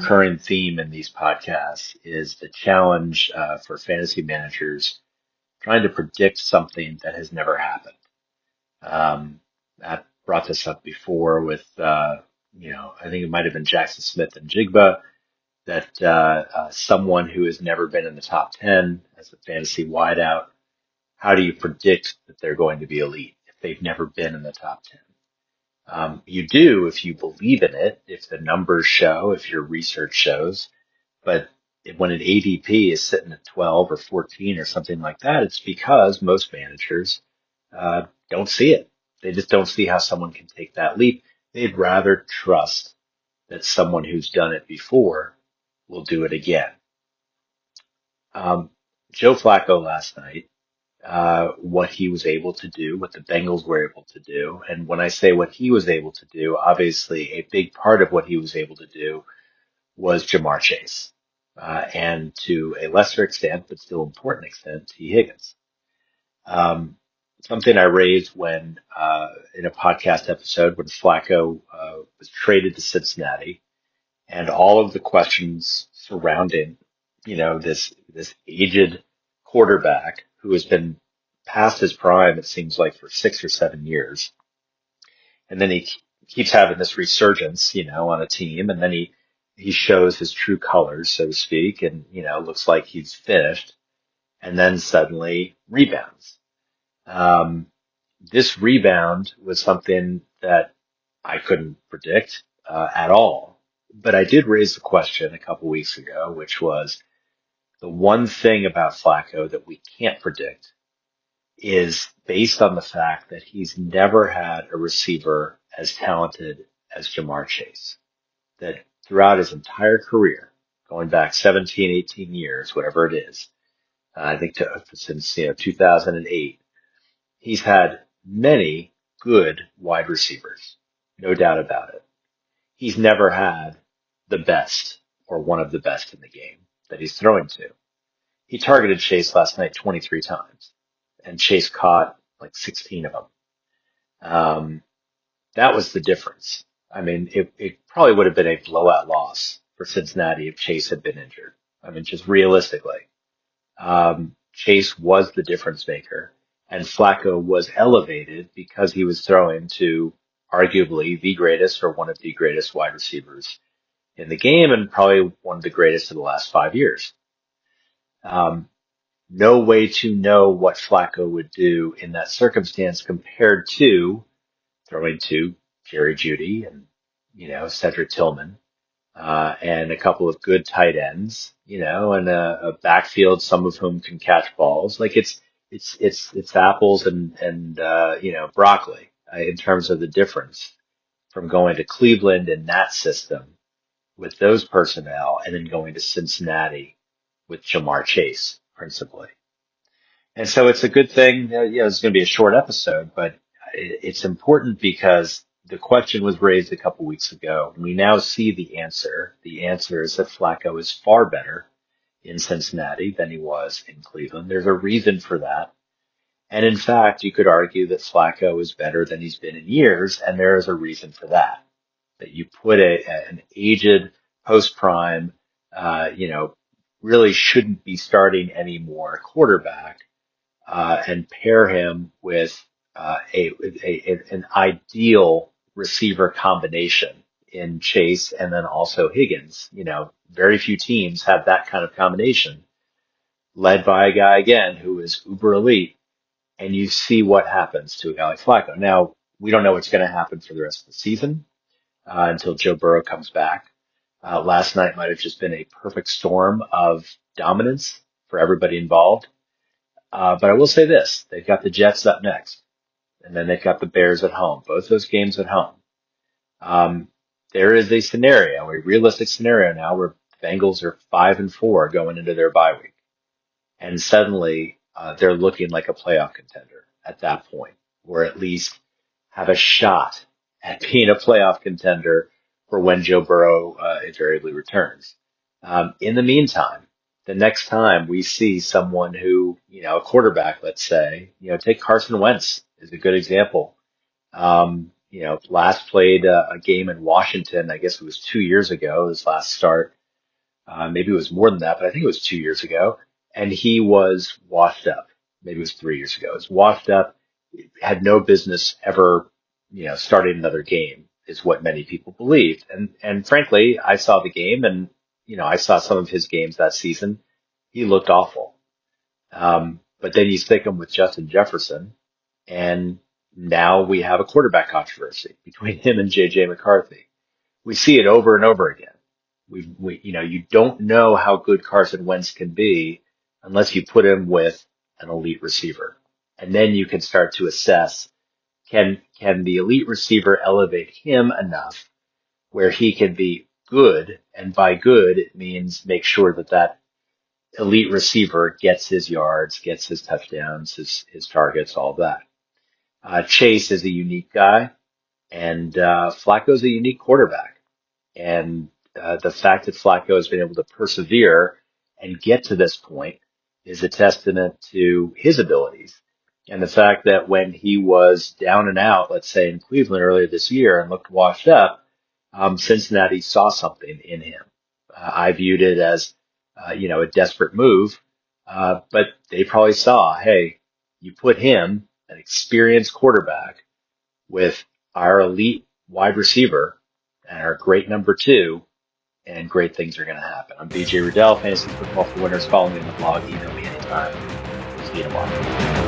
recurring theme in these podcasts is the challenge for fantasy managers trying to predict something that has never happened. I brought this up before with, I think it might have been Jackson Smith and Jigba, that someone who has never been in the top 10 as a fantasy wideout, how do you predict that they're going to be elite if they've never been in the top 10? You do if you believe in it, if the numbers show, if your research shows. But when an ADP is sitting at 12 or 14 or something like that, it's because most managers don't see it. They just don't see how someone can take that leap. They'd rather trust that someone who's done it before will do it again. Joe Flacco last night, what he was able to do, what the Bengals were able to do. And when I say what he was able to do, obviously a big part of what he was able to do was Jamar Chase. And to a lesser extent, but still important extent, T. Higgins. Something I raised when, in a podcast episode when Flacco, was traded to Cincinnati, and all of the questions surrounding, this aged quarterback who has been past his prime, it seems like, for 6 or 7 years. And then he keeps having this resurgence, on a team, and then he shows his true colors, so to speak, and, looks like he's finished, and then suddenly rebounds. This rebound was something that I couldn't predict at all. But I did raise the question a couple weeks ago, which was the one thing about Flacco that we can't predict is based on the fact that he's never had a receiver as talented as Jamar Chase. That throughout his entire career, going back 17, 18 years, whatever it is, I think since 2008, he's had many good wide receivers, no doubt about it. He's never had the best or one of the best in the game that he's throwing to. He targeted Chase last night 23 times, and Chase caught like 16 of them. That was the difference. I mean, it probably would have been a blowout loss for Cincinnati if Chase had been injured. I mean, just realistically. Chase was the difference maker, and Flacco was elevated because he was throwing to arguably the greatest or one of the greatest wide receivers in the game, and probably one of the greatest in the last 5 years. No way to know what Flacco would do in that circumstance compared to throwing to Jerry Jeudy and, Cedric Tillman, and a couple of good tight ends, and a backfield, some of whom can catch balls. Like it's apples and broccoli in terms of the difference from going to Cleveland in that system with those personnel and then going to Cincinnati with Jamar Chase principally. And so it's a good thing. It's going to be a short episode, but it's important because the question was raised a couple weeks ago. We now see the answer. The answer is that Flacco is far better in Cincinnati than he was in Cleveland. There's a reason for that. And in fact, you could argue that Flacco is better than he's been in years, and there is a reason for that. That you put an aged post-prime, really shouldn't be starting anymore quarterback, and pair him with an ideal receiver combination in Chase and then also Higgins. Very few teams have that kind of combination, led by a guy again who is uber elite, and you see what happens to a guy like Flacco. Now, we don't know what's going to happen for the rest of the season until Joe Burrow comes back. Last night might have just been a perfect storm of dominance for everybody involved. But I will say this, they've got the Jets up next, and then they've got the Bears at home, both those games at home. There is a realistic scenario now where the Bengals are 5-4 going into their bye week. And suddenly, they're looking like a playoff contender at that point, or at least have a shot at being a playoff contender for when Joe Burrow invariably returns. In the meantime, the next time we see someone who, a quarterback, let's say, take Carson Wentz is a good example. Last played a game in Washington, I guess it was 2 years ago, his last start Maybe it was more than that, but I think it was 2 years ago. And he was washed up. Maybe it was 3 years ago. He was washed up, had no business ever, starting another game is what many people believed. And frankly, I saw the game and, I saw some of his games that season. He looked awful. But then you stick him with Justin Jefferson, and now we have a quarterback controversy between him and JJ McCarthy. We see it over and over again. You don't know how good Carson Wentz can be unless you put him with an elite receiver. And then you can start to assess, can the elite receiver elevate him enough where he can be good? And by good, it means make sure that elite receiver gets his yards, gets his touchdowns, his targets, all of that. Chase is a unique guy, and Flacco's a unique quarterback. And the fact that Flacco has been able to persevere and get to this point is a testament to his abilities. And the fact that when he was down and out, let's say in Cleveland earlier this year and looked washed up, Cincinnati saw something in him. I viewed it as, a desperate move, but they probably saw, hey, you put him, an experienced quarterback, with our elite wide receiver and our great number two, and great things are going to happen. I'm BJ Riddell, Fantasy Football for Winners. Follow me on the blog. Email me anytime. See you tomorrow.